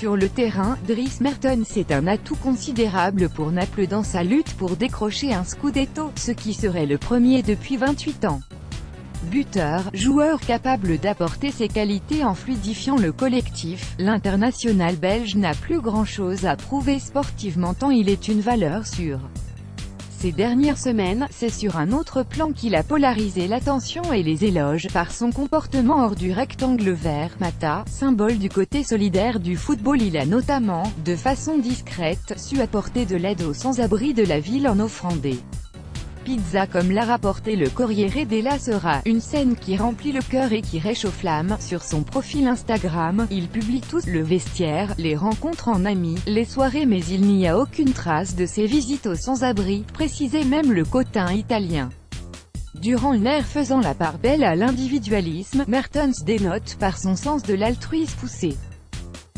Sur le terrain, Dries Mertens est un atout considérable pour Naples dans sa lutte pour décrocher un scudetto, ce qui serait le premier depuis 28 ans. Buteur, joueur capable d'apporter ses qualités en fluidifiant le collectif, l'international belge n'a plus grand-chose à prouver sportivement tant il est une valeur sûre. Ces dernières semaines, c'est sur un autre plan qu'il a polarisé l'attention et les éloges par son comportement hors du rectangle vert. Mata, symbole du côté solidaire du football, il a notamment, de façon discrète, su apporter de l'aide aux sans-abri de la ville en offrant des pizzas comme l'a rapporté le Corriere della Sera, une scène qui remplit le cœur et qui réchauffe l'âme. Sur son profil Instagram, il publie tout, le vestiaire, les rencontres en amis, les soirées, mais il n'y a aucune trace de ses visites aux sans-abri, précisait même le quotidien italien. Durant une ère faisant la part belle à l'individualisme, Mertens dénote par son sens de l'altruisme poussé.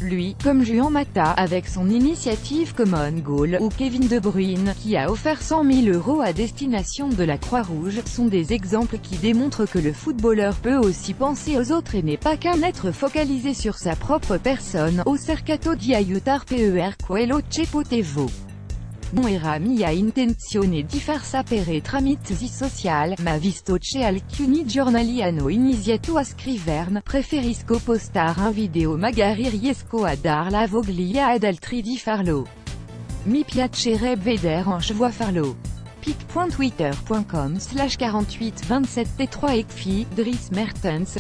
Lui, comme Juan Mata, avec son initiative Common Goal, ou Kevin De Bruyne, qui a offert 100 000 € à destination de la Croix-Rouge, sont des exemples qui démontrent que le footballeur peut aussi penser aux autres et n'est pas qu'un être focalisé sur sa propre personne. Ho cercato di aiutar per quello che potevo. Non era mia intenzione di far sapere tramite social, ma visto che alcuni giornali hanno iniziato a scriverne, preferisco postare un video, magari riesco a dar la voglia ad altri di farlo. Mi piacerebbe vedere un voi farlo. pic.twitter.com/4827t3 Ekfi, Dries Mertens,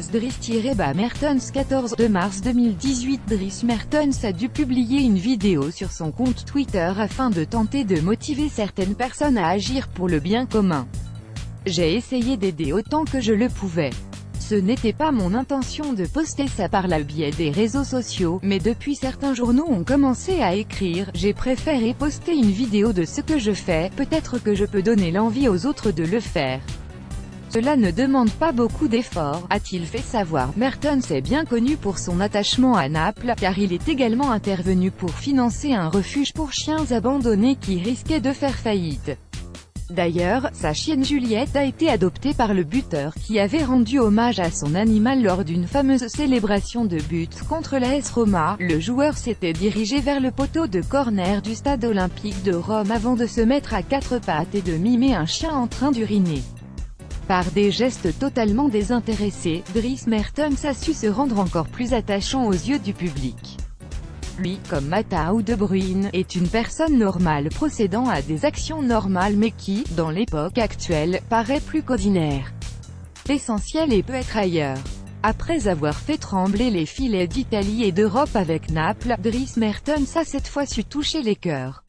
@Dries-Mertens 14 de mars 2018. Dries Mertens a dû publier une vidéo sur son compte Twitter afin de tenter de motiver certaines personnes à agir pour le bien commun. J'ai essayé d'aider autant que je le pouvais. Ce n'était pas mon intention de poster ça par le biais des réseaux sociaux, mais depuis certains journaux ont commencé à écrire, j'ai préféré poster une vidéo de ce que je fais, peut-être que je peux donner l'envie aux autres de le faire. Cela ne demande pas beaucoup d'efforts, a-t-il fait savoir. Mertens est bien connu pour son attachement à Naples, car il est également intervenu pour financer un refuge pour chiens abandonnés qui risquait de faire faillite. D'ailleurs, sa chienne Juliette a été adoptée par le buteur qui avait rendu hommage à son animal lors d'une fameuse célébration de but contre l'AS Roma. Le joueur s'était dirigé vers le poteau de corner du stade olympique de Rome avant de se mettre à quatre pattes et de mimer un chien en train d'uriner. Par des gestes totalement désintéressés, Dries Mertens a su se rendre encore plus attachant aux yeux du public. Lui, comme Mata ou De Bruyne, est une personne normale procédant à des actions normales mais qui, dans l'époque actuelle, paraît plus qu'ordinaire. L'essentiel est peut être ailleurs. Après avoir fait trembler les filets d'Italie et d'Europe avec Naples, Dries Mertens a cette fois su toucher les cœurs.